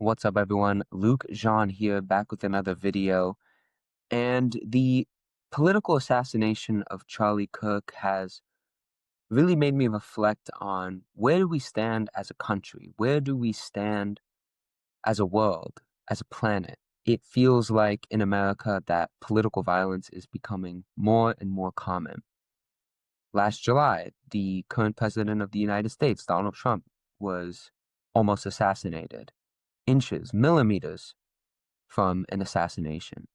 What's up, everyone? Luke Jean here, back with another video. And the political assassination of Charlie Kirk has really made me reflect on where do we stand as a country? Where do we stand as a world, as a planet? It feels like in America that political violence is becoming more and more common. Last July, the current president of the United States, Donald Trump, was almost assassinated, inches, millimeters from an assassination.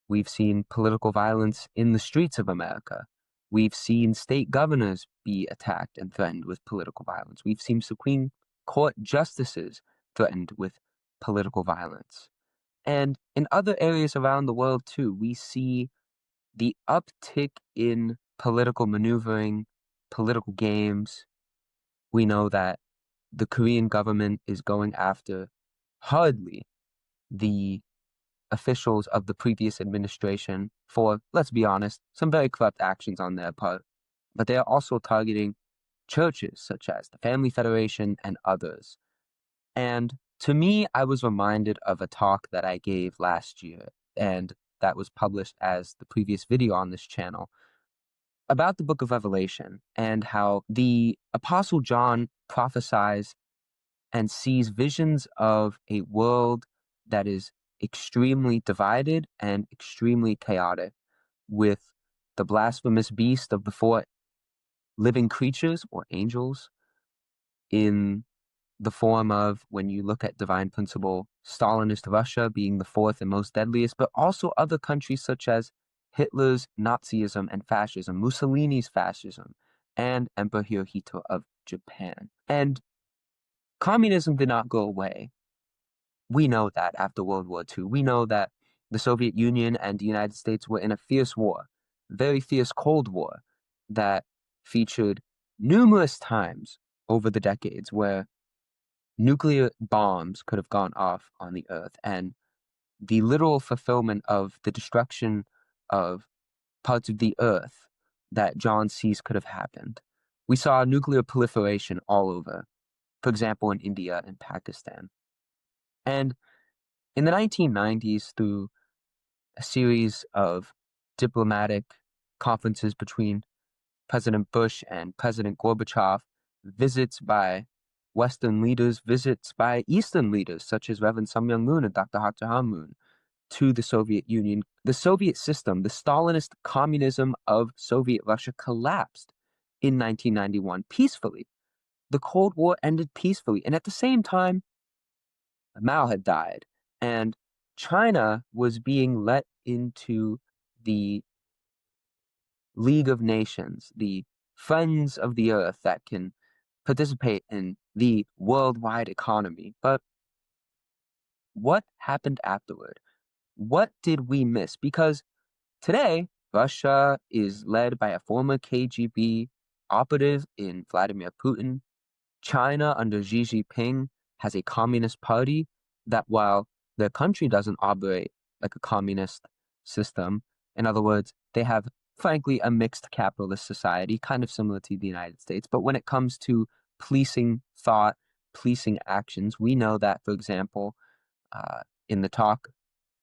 We've seen political violence in the streets of America. We've seen state governors be attacked and threatened with political violence. We've seen Supreme Court justices threatened with political violence. And in other areas around the world, too, we see the uptick in political maneuvering, political games. We know that the Korean government is going after hardly the officials of the previous administration for, let's be honest, some very corrupt actions on their part. But they are also targeting churches such as the Family Federation and others. And to me, I was reminded of a talk that I gave last year, and that was published as the previous video on this channel, about the book of Revelation and how the Apostle John prophesies and sees visions of a world that is extremely divided and extremely chaotic, with the blasphemous beast of the four living creatures or angels in the form of, when you look at divine principle, Stalinist Russia being the fourth and most deadliest, but also other countries such as Hitler's Nazism and fascism, Mussolini's fascism, and Emperor Hirohito of Japan. And communism did not go away. We know that after World War II. We know that the Soviet Union and the United States were in a fierce war, very fierce Cold War, that featured numerous times over the decades where nuclear bombs could have gone off on the earth, and the literal fulfillment of the destruction of parts of the earth that John sees could have happened. We saw nuclear proliferation all over, for example, in India and Pakistan. And in the 1990s, through a series of diplomatic conferences between President Bush and President Gorbachev, visits by Western leaders, visits by Eastern leaders, such as Reverend Sun Myung Moon and Dr. Ha Jahan Moon, to the Soviet Union, the Soviet system, the Stalinist communism of Soviet Russia collapsed in 1991 peacefully. The Cold War ended peacefully. And at the same time, Mao had died, and China was being let into the League of Nations, the friends of the earth that can participate in the worldwide economy. But what happened afterward? What did we miss? Because today, Russia is led by a former KGB operative in Vladimir Putin. China, under Xi Jinping, has a communist party that, while their country doesn't operate like a communist system, in other words, they have, frankly, a mixed capitalist society, kind of similar to the United States. But when it comes to policing thought, policing actions, we know that, for example, in the talk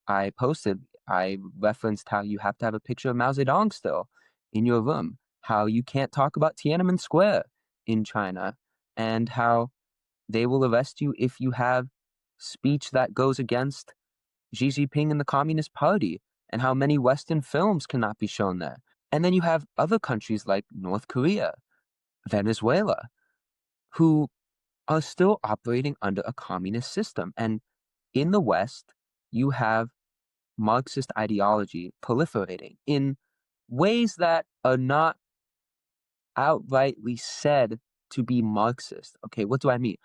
I posted, I referenced how you have to have a picture of Mao Zedong still in your room, how you can't talk about Tiananmen Square in China, and how they will arrest you if you have speech that goes against Xi Jinping and the Communist Party, and how many Western films cannot be shown there. And then you have other countries like North Korea, Venezuela, who are still operating under a communist system. And in the West, you have Marxist ideology proliferating in ways that are not outrightly said to be Marxist. Okay, what do I mean?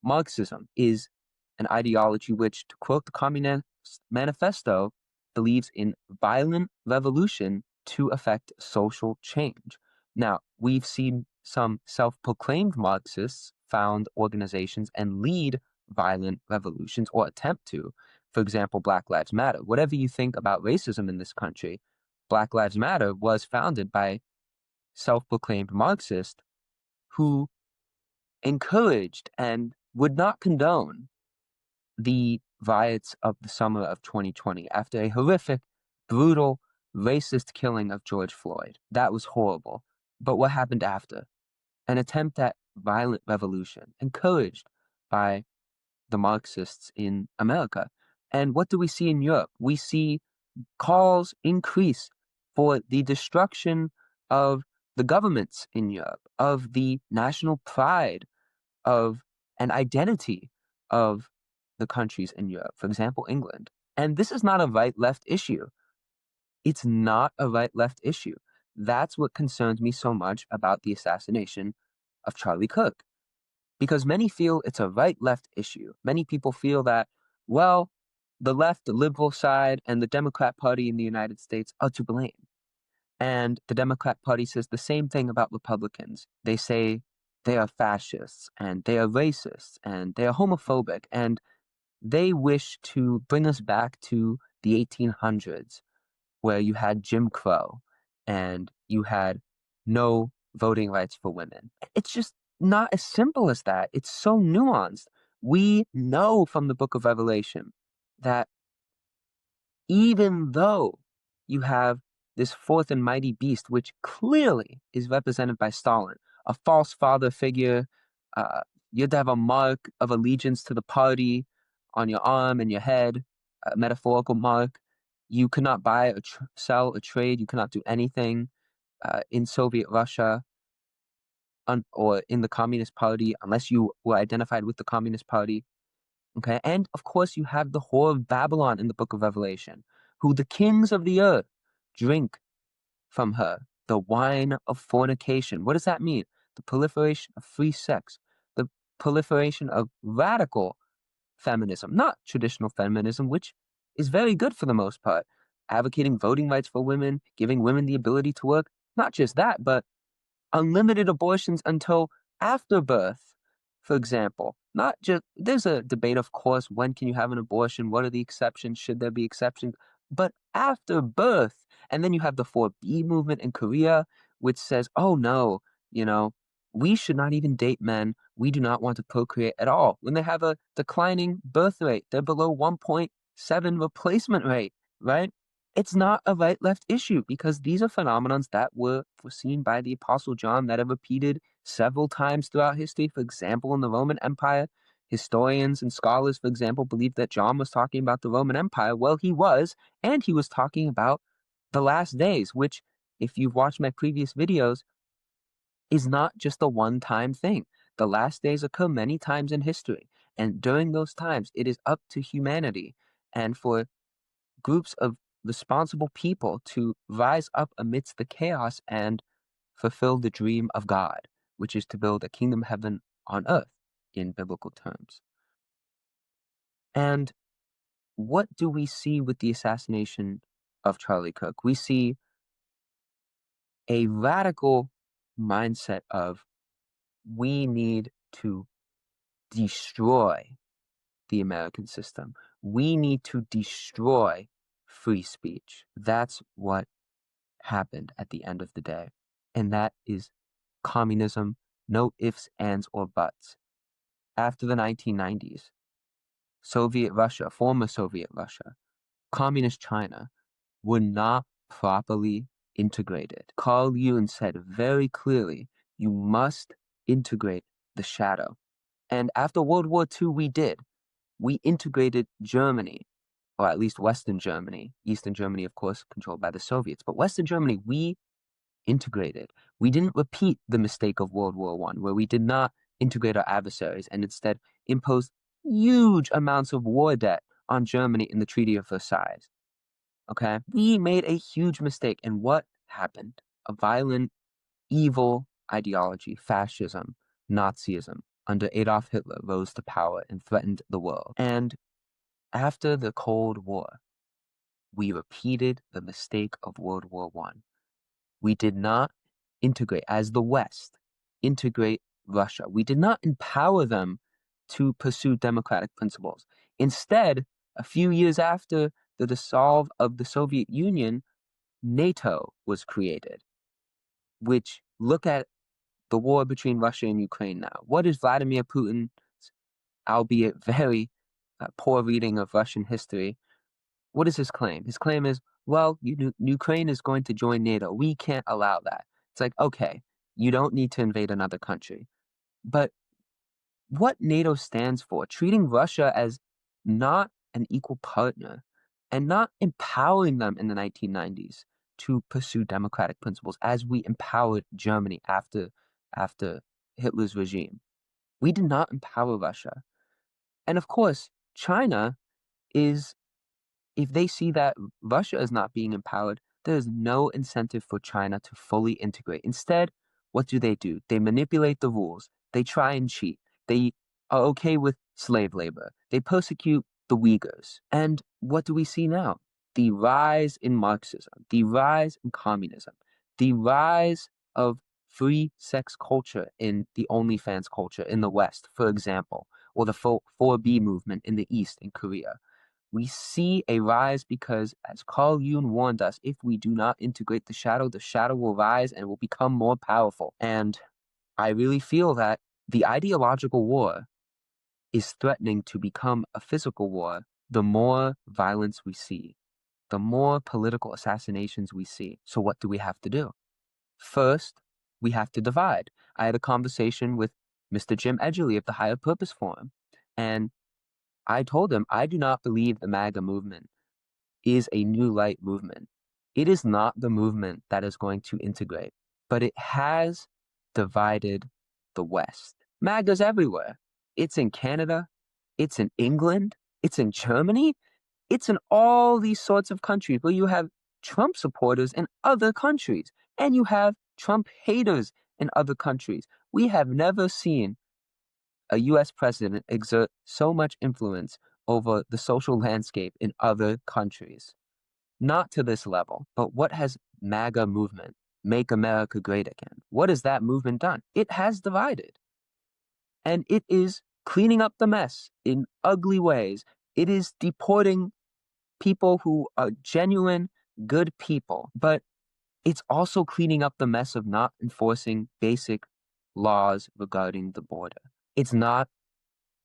Marxism is an ideology which, to quote the Communist Manifesto, believes in violent revolution to effect social change. Now, we've seen some self-proclaimed Marxists found organizations and lead violent revolutions or attempt to. For example, Black Lives Matter. Whatever you think about racism in this country, Black Lives Matter was founded by self-proclaimed Marxists who encouraged and would not condone the riots of the summer of 2020 after a horrific, brutal, racist killing of George Floyd. That was horrible. But what happened after? An attempt at violent revolution, encouraged by the Marxists in America. And what do we see in Europe? We see calls increase for the destruction of the governments in Europe, of the national pride of an identity of the countries in Europe, for example, England. And this is not a right-left issue. It's not a right-left issue. That's what concerns me so much about the assassination of Charlie Kirk, because many feel it's a right-left issue. Many people feel that, well, the left, the liberal side, and the Democrat Party in the United States are to blame. And the Democrat Party says the same thing about Republicans. They say they are fascists, and they are racist, and they are homophobic, and they wish to bring us back to the 1800s, where you had Jim Crow, and you had no voting rights for women. It's just not as simple as that. It's so nuanced. We know from the book of Revelation that even though you have this fourth and mighty beast, which clearly is represented by Stalin, a false father figure, you have to have a mark of allegiance to the party on your arm and your head, a metaphorical mark. You could not buy or sell or trade. You cannot do anything in Soviet Russia or in the Communist Party unless you were identified with the Communist Party. Okay, and of course you have the whore of Babylon in the book of Revelation, who the kings of the earth drink from her, the wine of fornication. What does that mean? The proliferation of free sex, the proliferation of radical feminism, not traditional feminism, which is very good for the most part, advocating voting rights for women, giving women the ability to work. Not just that, but unlimited abortions until after birth, for example. Not just, there's a debate, of course, when can you have an abortion? What are the exceptions? Should there be exceptions? But after birth, and then you have the 4B movement in Korea, which says, oh no, we should not even date men. We do not want to procreate at all. When they have a declining birth rate, they're below 1.7 replacement rate, right? It's not a right-left issue because these are phenomenons that were foreseen by the Apostle John that have repeated several times throughout history. For example, in the Roman Empire, historians and scholars, for example, believe that John was talking about the Roman Empire. Well, he was, and he was talking about the last days, which, if you've watched my previous videos, is not just a one-time thing. The last days occur many times in history, and during those times, it is up to humanity and for groups of responsible people to rise up amidst the chaos and fulfill the dream of God, which is to build a kingdom heaven on earth in biblical terms. And what do we see with the assassination of Charlie Kirk? We see a radical mindset of we need to destroy the American system. We need to destroy free speech. That's what happened at the end of the day. And that is communism, no ifs, ands, or buts. After the 1990s, Soviet Russia, former Soviet Russia, communist China were not properly integrated. Carl Jung said very clearly, you must integrate the shadow. And after World War II, we did. We integrated Germany, or at least Western Germany. Eastern Germany, of course, controlled by the Soviets. But Western Germany, we integrated. We didn't repeat the mistake of World War I, where we did not integrate our adversaries and instead imposed huge amounts of war debt on Germany in the Treaty of Versailles. Okay? We made a huge mistake. And what happened? A violent, evil ideology, fascism, Nazism, under Adolf Hitler rose to power and threatened the world. And after the Cold War, we repeated the mistake of World War I. We did not integrate, as the West, integrate Russia. We did not empower them to pursue democratic principles. Instead, a few years after the dissolve of the Soviet Union, NATO was created, which, look at the war between Russia and Ukraine now. What is Vladimir Putin's, albeit very poor reading of Russian history, what is his claim? His claim is, well, Ukraine is going to join NATO. We can't allow that. It's like, okay, you don't need to invade another country. But what NATO stands for, treating Russia as not an equal partner and not empowering them in the 1990s to pursue democratic principles as we empowered Germany after Hitler's regime. We did not empower Russia. And of course, China is, if they see that Russia is not being empowered, there is no incentive for China to fully integrate. Instead, what do? They manipulate the rules. They try and cheat. They are okay with slave labor. They persecute the Uyghurs. And what do we see now? The rise in Marxism, the rise in communism, the rise of free sex culture in the OnlyFans culture in the West, for example, or the 4B movement in the East in Korea. We see a rise because, as Carl Jung warned us, if we do not integrate the shadow will rise and will become more powerful. And I really feel that the ideological war is threatening to become a physical war the more violence we see, the more political assassinations we see. So what do we have to do? First, we have to divide. I had a conversation with Mr. Jim Edgerly of the Higher Purpose Forum, and I told him I do not believe the MAGA movement is a new light movement. It is not the movement that is going to integrate, but it has divided the West. MAGA's everywhere. It's in Canada, it's in England, it's in Germany, it's in all these sorts of countries where you have Trump supporters in other countries, and you have Trump haters in other countries. We have never seen a US president exert so much influence over the social landscape in other countries. Not to this level, but what has MAGA movement, Make America Great Again, what has that movement done? It has divided. And it is cleaning up the mess in ugly ways. It is deporting people who are genuine, good people, but it's also cleaning up the mess of not enforcing basic laws regarding the border. It's not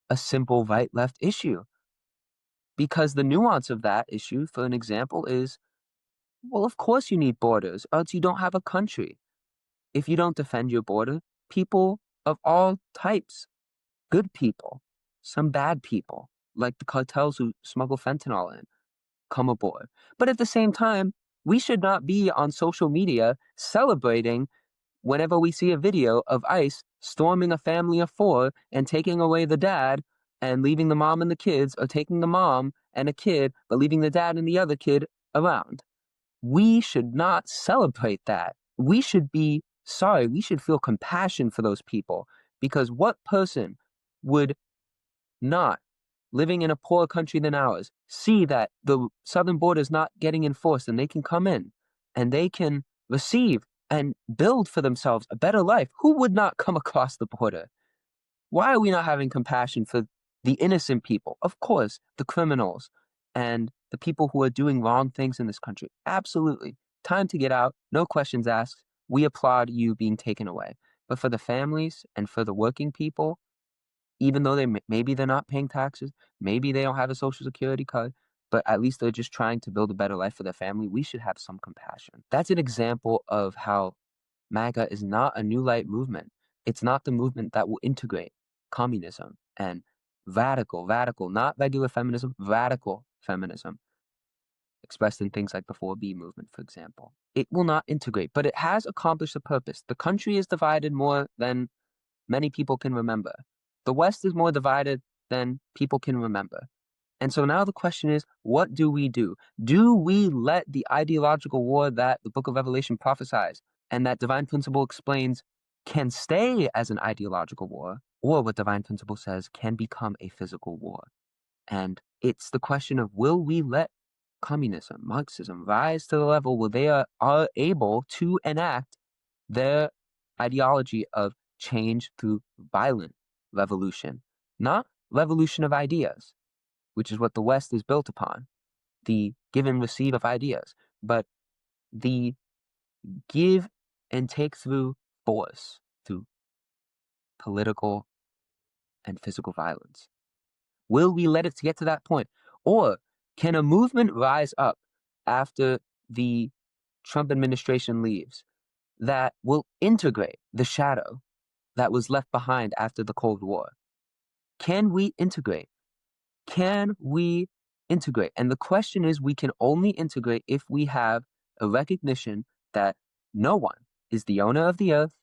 a simple right-left issue, because the nuance of that issue, for an example, is, well, of course you need borders, or else you don't have a country. If you don't defend your border, people of all types, good people, some bad people, like the cartels who smuggle fentanyl in, come aboard. But at the same time, we should not be on social media celebrating whenever we see a video of ICE storming a family of 4 and taking away the dad and leaving the mom and the kids, or taking the mom and a kid, but leaving the dad and the other kid around. We should not celebrate that. We should be sorry. We should feel compassion for those people, because what person would not, living in a poorer country than ours, see that the southern border is not getting enforced and they can come in and they can receive and build for themselves a better life? Who would not come across the border? Why are we not having compassion for the innocent people? Of course, the criminals and the people who are doing wrong things in this country. Absolutely. Time to get out. No questions asked. We applaud you being taken away. But for the families and for the working people, even though maybe they're not paying taxes, maybe they don't have a social security card, but at least they're just trying to build a better life for their family, we should have some compassion. That's an example of how MAGA is not a new light movement. It's not the movement that will integrate communism and radical, not regular feminism, radical feminism, expressed in things like the 4B movement, for example. It will not integrate, but it has accomplished a purpose. The country is divided more than many people can remember. The West is more divided than people can remember. And so now the question is, what do we do? Do we let the ideological war that the book of Revelation prophesies and that divine principle explains can stay as an ideological war, or what divine principle says can become a physical war? And it's the question of, will we let communism, Marxism rise to the level where they are able to enact their ideology of change through violent revolution, not revolution of ideas, which is what the West is built upon, the give and receive of ideas, but the give and take through force, through political and physical violence. Will we let it get to that point? Or can a movement rise up after the Trump administration leaves that will integrate the shadow that was left behind after the Cold War? Can we integrate? Can we integrate? And the question is, we can only integrate if we have a recognition that no one is the owner of the earth.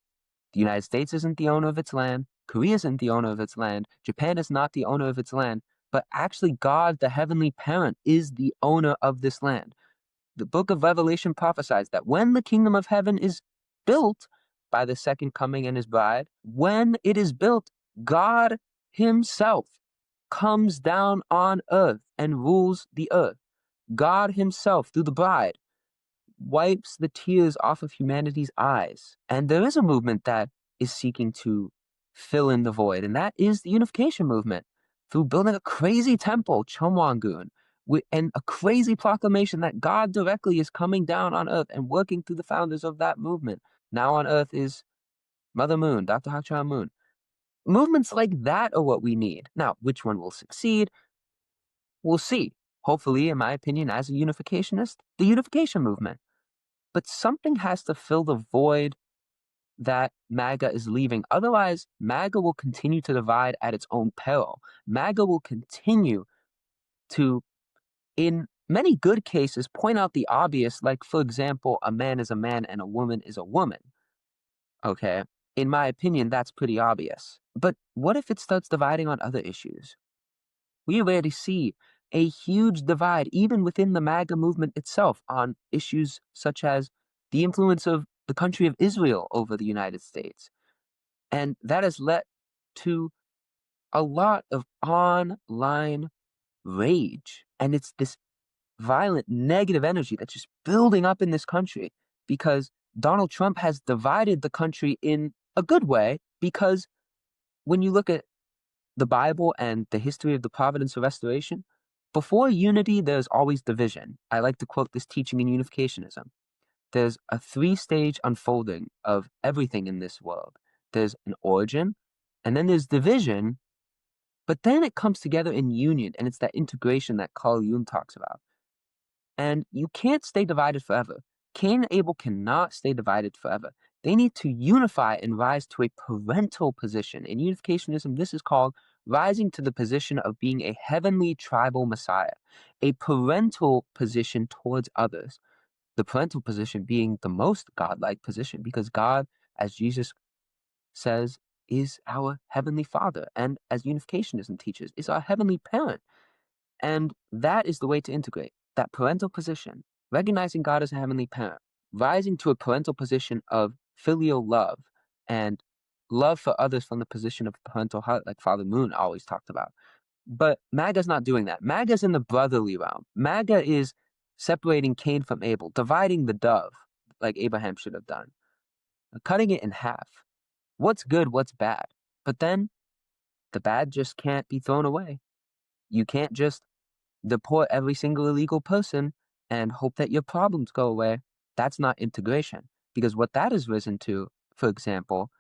The United States isn't the owner of its land. Korea isn't the owner of its land. Japan is not the owner of its land. But actually, God, the heavenly parent, is the owner of this land. The book of Revelation prophesies that when the kingdom of heaven is built by the second coming and his bride, when it is built, God himself comes down on earth and rules the earth. God himself, through the bride, wipes the tears off of humanity's eyes. And there is a movement that is seeking to fill in the void, and that is the unification movement through building a crazy temple, Chomwangun, and a crazy proclamation that God directly is coming down on earth and working through the founders of that movement. Now on earth is Mother Moon, Dr. Hakcha Moon. Movements like that are what we need. Now, which one will succeed? We'll see. Hopefully, in my opinion, as a unificationist, the unification movement. But something has to fill the void that MAGA is leaving. Otherwise, MAGA will continue to divide at its own peril. MAGA will continue to, in many good cases, point out the obvious, like, for example, a man is a man and a woman is a woman. Okay? In my opinion, that's pretty obvious. But what if it starts dividing on other issues? We already see a huge divide, even within the MAGA movement itself, on issues such as the influence of the country of Israel over the United States. And that has led to a lot of online rage. And it's this violent negative energy that's just building up in this country because Donald Trump has divided the country in a good way, because when you look at the Bible and the history of the providence of restoration, before unity, there's always division. I like to quote this teaching in unificationism. There's a three-stage unfolding of everything in this world. There's an origin, and then there's division, but then it comes together in union, and it's that integration that Carl Jung talks about. And you can't stay divided forever. Cain and Abel cannot stay divided forever. They need to unify and rise to a parental position. In unificationism, this is called rising to the position of being a heavenly tribal messiah, a parental position towards others. The parental position being the most godlike position, because God, as Jesus says, is our heavenly Father, and as unificationism teaches, is our heavenly parent. And that is the way to integrate that parental position, recognizing God as a heavenly parent, rising to a parental position of filial love and love for others from the position of parental heart, like Father Moon always talked about. But MAGA's not doing that. MAGA's in the brotherly realm. MAGA is separating Cain from Abel, dividing the dove, like Abraham should have done, cutting it in half. What's good, what's bad? But then the bad just can't be thrown away. You can't just deport every single illegal person and hope that your problems go away. That's not integration. Because what that has risen to, for example,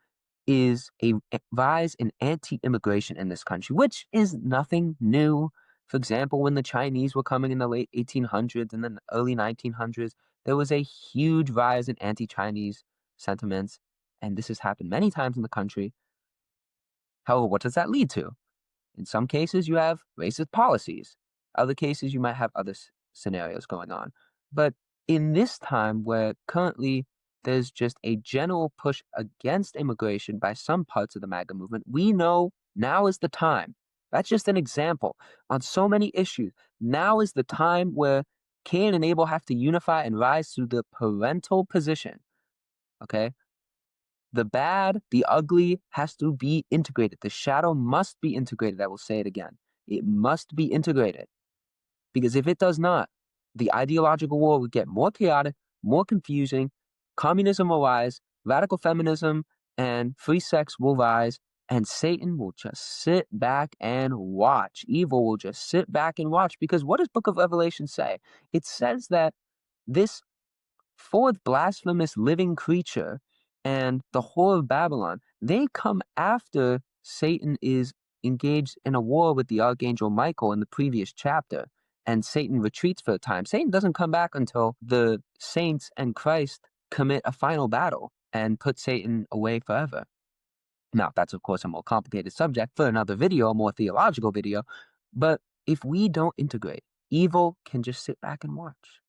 is a rise in anti-immigration in this country, which is nothing new. For example, when the Chinese were coming in the late 1800s and then the early 1900s, there was a huge rise in anti-Chinese sentiments, and this has happened many times in the country. However, what does that lead to? In some cases, you have racist policies. Other cases, you might have other scenarios going on. But in this time where currently there's just a general push against immigration by some parts of the MAGA movement, we know now is the time. That's just an example. On so many issues, now is the time where Cain and Abel have to unify and rise to the parental position. Okay? The bad, the ugly has to be integrated. The shadow must be integrated. I will say it again. It must be integrated. Because if it does not, the ideological war will get more chaotic, more confusing, communism will rise, radical feminism and free sex will rise, and Satan will just sit back and watch. Evil will just sit back and watch. Because what does Book of Revelation say? It says that this fourth blasphemous living creature and the whore of Babylon, they come after Satan is engaged in a war with the Archangel Michael in the previous chapter, and Satan retreats for a time. Satan doesn't come back until the saints and Christ commit a final battle and put Satan away forever. Now, that's of course a more complicated subject for another video, a more theological video, but if we don't integrate, evil can just sit back and watch.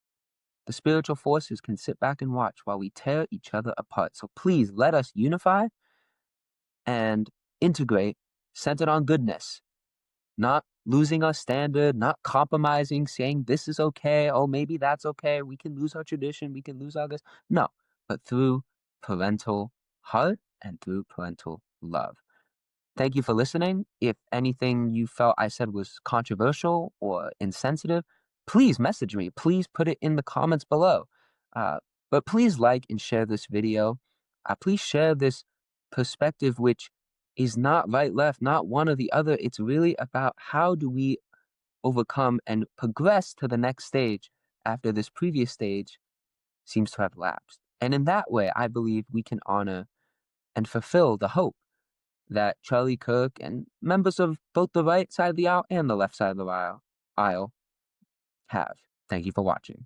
The spiritual forces can sit back and watch while we tear each other apart. So please let us unify and integrate, centered on goodness, not losing our standard, not compromising, saying this is okay, oh, maybe that's okay, we can lose our tradition, we can lose our this. No, but through parental heart and through parental love. Thank you for listening. If anything you felt I said was controversial or insensitive, please message me. Please put it in the comments below. But please like and share this video. Please share this perspective, which is not right, left, not one or the other. It's really about how do we overcome and progress to the next stage after this previous stage seems to have lapsed. And in that way, I believe we can honor and fulfill the hope that Charlie Kirk and members of both the right side of the aisle and the left side of the aisle have. Thank you for watching.